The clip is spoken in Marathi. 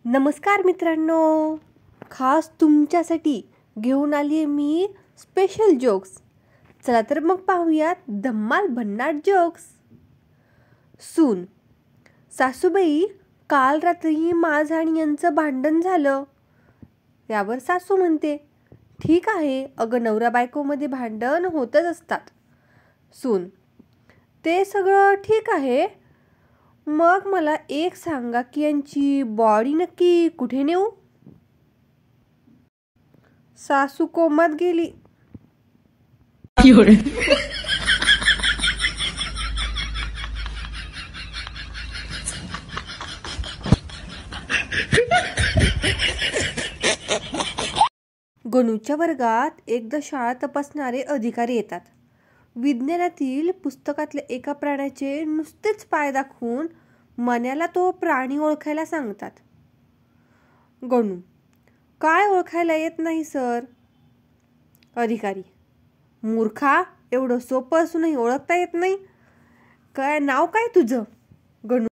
नमस्कार मित्रांनो, खास तुमच्यासाठी घेऊन आली आहे मी स्पेशल जोक्स. चला तर मग पाहूयात धम्माल भन्नाट जोक्स. सून. सासूबाई, काल रात्री माझं आणि यांचं भांडण झालं. यावर सासू म्हणते, ठीक आहे, अगं नवरा बायकोमध्ये भांडण होतच असतात. सून. ते सगळं ठीक आहे, मग मला एक सांगा की यांची बॉडी नक्की कुठे नेऊ. सासू कोमात गेली. गणूच्या वर्गात एकदा शाळा तपासणारे अधिकारी येतात. विज्ञानातील पुस्तकातल्या एका प्राण्याचे नुसतेच पाय दाखवून मन्याला तो प्राणी ओळखायला सांगतात. गणू. काय ओळखायला येत नाही सर. अधिकारी. मूर्खा, एवढं सोपं असूनही ओळखता येत नाही. काय नाव काय तुझं. गणू.